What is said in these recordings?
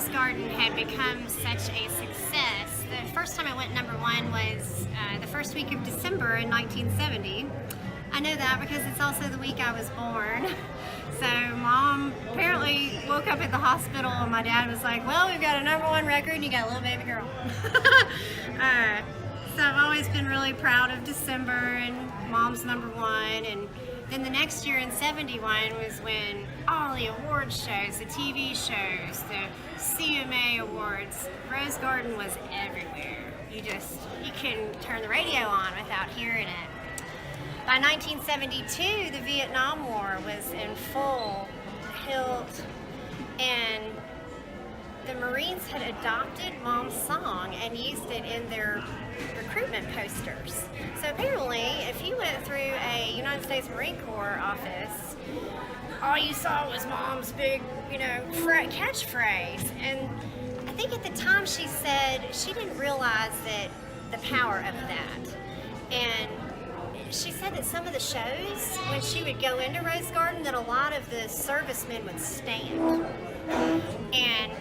Rose Garden had become such a success. The first time it went #1 was the first week of December in 1970. I know that because it's also the week I was born. So Mom apparently woke up at the hospital and my dad was like, well, we've got a '1 record and you got a little baby girl. So I've always been really proud of December and Mom's #1. And then the next year in '71 was when all the award shows, the TV shows, the CMA awards, Rose Garden was everywhere. You couldn't turn the radio on without hearing it. By 1972, the Vietnam War was in full hilt, and the Marines had adopted Mom's song and used it in their recruitment posters. So apparently, if you went through a United States Marine Corps office, all you saw was Mom's big, catchphrase. And I think at the time she said she didn't realize the power of that. And she said that some of the shows, when she would go into Rose Garden, that a lot of the servicemen would stand. And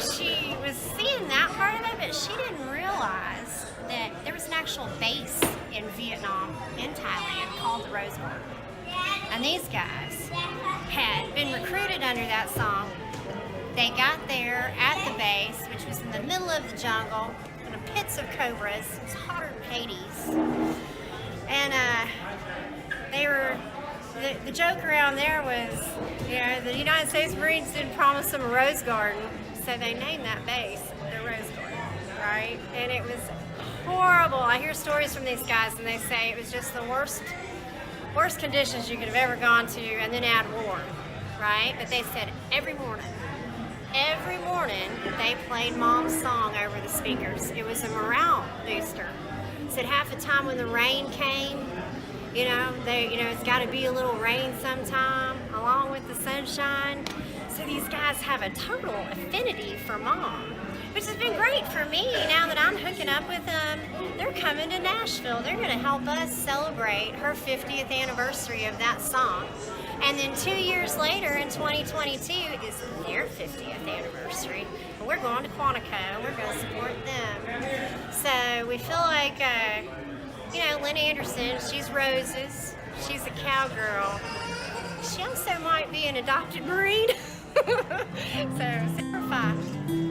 she was seeing that part of it, but she didn't realize that there was an actual base in Vietnam, in Thailand, called the Rose Garden. And these guys had been recruited under that song. They got there at the base, which was in the middle of the jungle, in the pits of cobras. It was hotter than Hades. And the joke around there was, the United States Marines didn't promise them a Rose Garden, so they named that base the Rose Garden, right? And it was horrible. I hear stories from these guys, and they say it was just the worst conditions you could have ever gone to, and then add war, right? But they said every morning they played Mom's song over the speakers. It was a morale booster. Said half the time when the rain came, it's got to be a little rain sometime along with the sunshine. So these guys have a total affinity for Mom, which has been great for me. Now that I'm hooking up with them, they're coming to Nashville. They're going to help us celebrate her 50th anniversary of that song. And then 2 years later, in 2022, is their 50th anniversary. And we're going to Quantico. We're going to support them. So we feel like, Lynn Anderson, she's Rose's. She's a cowgirl. She also might be an adopted Marine. So, 5.